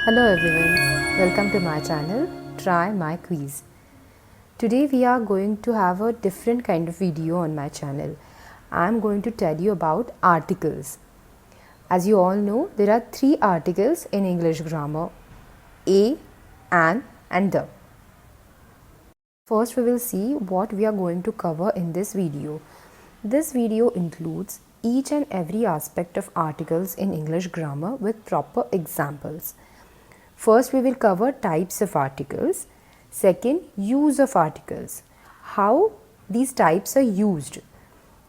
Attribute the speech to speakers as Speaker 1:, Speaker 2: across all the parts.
Speaker 1: Hello everyone, welcome to my channel, Try My Quiz. Today we are going to have a different kind of video on my channel. I am going to tell you about articles. As you all know, there are three articles in English grammar: a, an and the. First we will see what we are going to cover in this video. This video includes each and every aspect of articles in English grammar with proper examples. First, we will cover types of articles. Second, use of articles. How these types are used.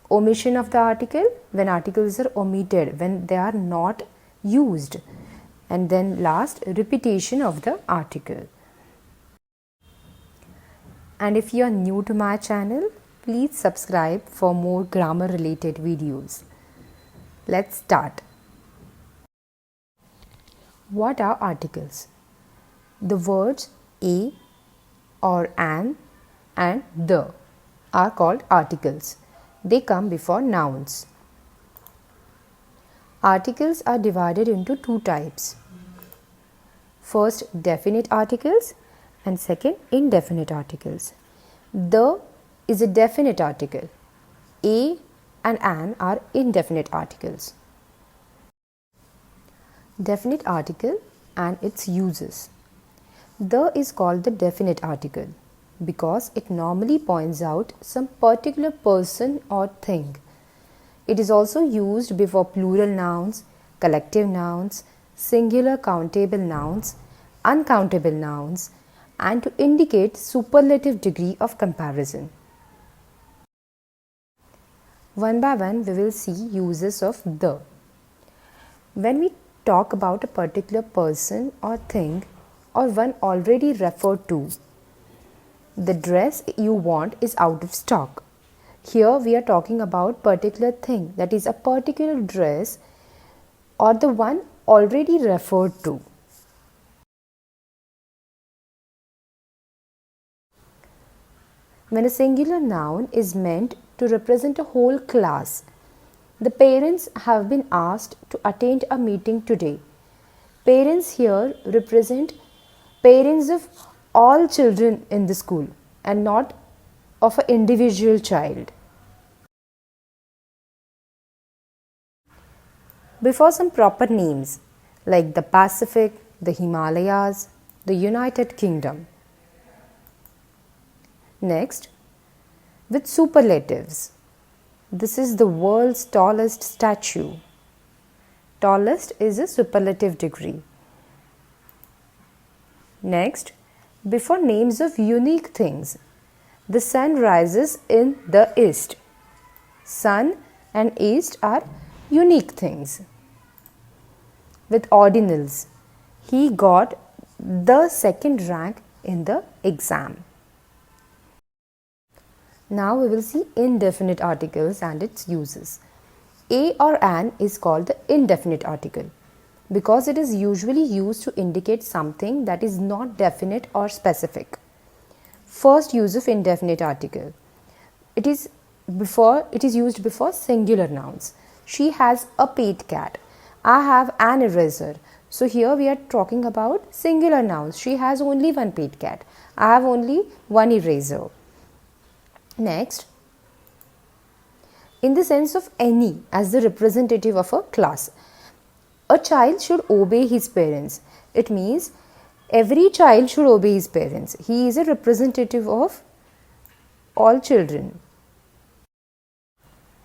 Speaker 1: Omission of the article, when articles are omitted, when they are not used. And then last, repetition of the article. And if you are new to my channel, please subscribe for more grammar related videos. Let's start. What are articles? The words a or an and the are called articles. They come before nouns. Articles are divided into two types. First, definite articles and second, indefinite articles. The is a definite article. A and an are indefinite articles. Definite article and its uses. The is called the definite article because it normally points out some particular person or thing. It is also used before plural nouns, collective nouns, singular countable nouns, uncountable nouns, and to indicate superlative degree of comparison. One by one we will see uses of the. When we talk about a particular person or thing or one already referred to. The dress you want is out of stock. Here we are talking about particular thing, that is a particular dress or the one already referred to. When a singular noun is meant to represent a whole class, the parents have been asked to attend a meeting today. Parents here represent parents of all children in the school and not of an individual child. Before some proper names like the Pacific, the Himalayas, the United Kingdom. Next, with superlatives. This is the world's tallest statue. Tallest is a superlative degree. Next, before names of unique things. The sun rises in the east. Sun and east are unique things. With ordinals, he got the second rank in the exam. Now we will see indefinite articles and its uses. A or an is called the indefinite article because it is usually used to indicate something that is not definite or specific. First use of indefinite article. It is used before singular nouns. She has a pet cat. I have an eraser. So here we are talking about singular nouns. She has only one pet cat. I have only one eraser. Next, in the sense of any as the representative of a class. A child should obey his parents. It means every child should obey his parents. He is a representative of all children.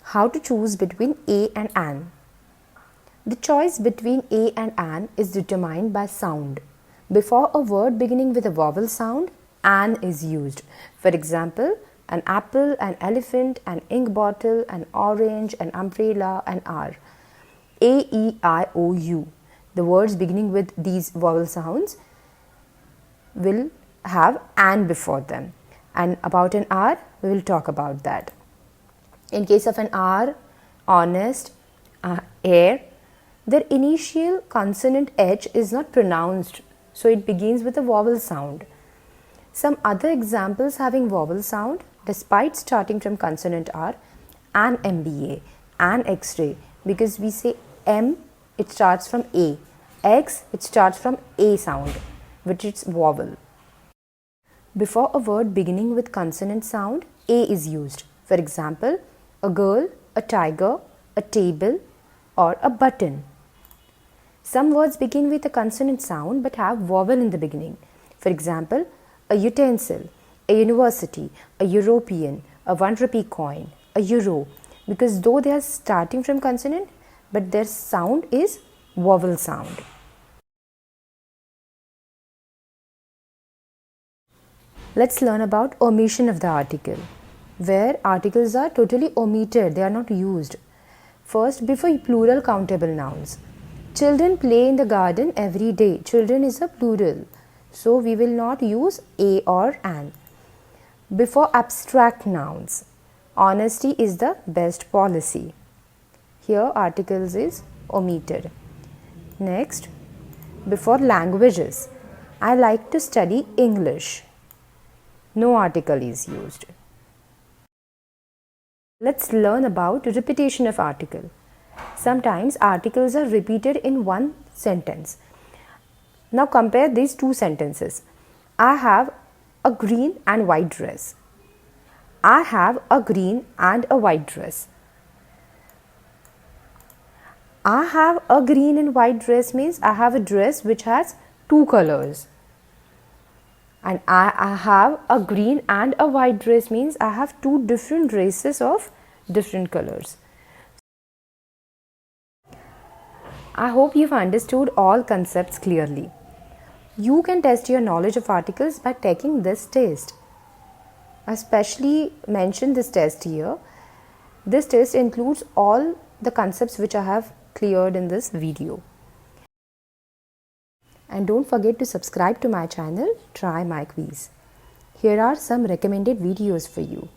Speaker 1: How to choose between a and an. The choice between a and an is determined by sound. Before a word beginning with a vowel sound, an is used. For example, an apple, an elephant, an ink bottle, an orange, an umbrella, an R. A, E, I, O, U. The words beginning with these vowel sounds will have an before them. And about an R, we will talk about that. In case of an R, honest, air, their initial consonant H is not pronounced, so it begins with a vowel sound. Some other examples having vowel sound despite starting from consonant are an MBA, an X-ray, because we say M, it starts from A, X, it starts from A sound, which is vowel. Before a word beginning with consonant sound, A is used. For example, a girl, a tiger, a table, or a button. Some words begin with a consonant sound but have vowel in the beginning. For example, a utensil, a university, a European, a 1 rupee coin, a euro, because though they are starting from consonant, but their sound is vowel sound. Let's learn about omission of the article, where articles are totally omitted, they are not used. First, before plural countable nouns. Children play in the garden every day. Children is a plural, so we will not use a or an. Before abstract nouns. Honesty is the best policy. Here articles is omitted. Next, before languages. I like to study English. No article is used. Let's learn about repetition of article. Sometimes articles are repeated in one sentence. Now compare these two sentences. I have a green and white dress. I have a green and a white dress. I have a green and white dress means I have a dress which has two colors. And I have a green and a white dress means I have two different dresses of different colors. I hope you've understood all concepts clearly. You can test your knowledge of articles by taking this test. I especially mention this test here. This test includes all the concepts which I have cleared in this video. And don't forget to subscribe to my channel, Try My Quiz. Here are some recommended videos for you.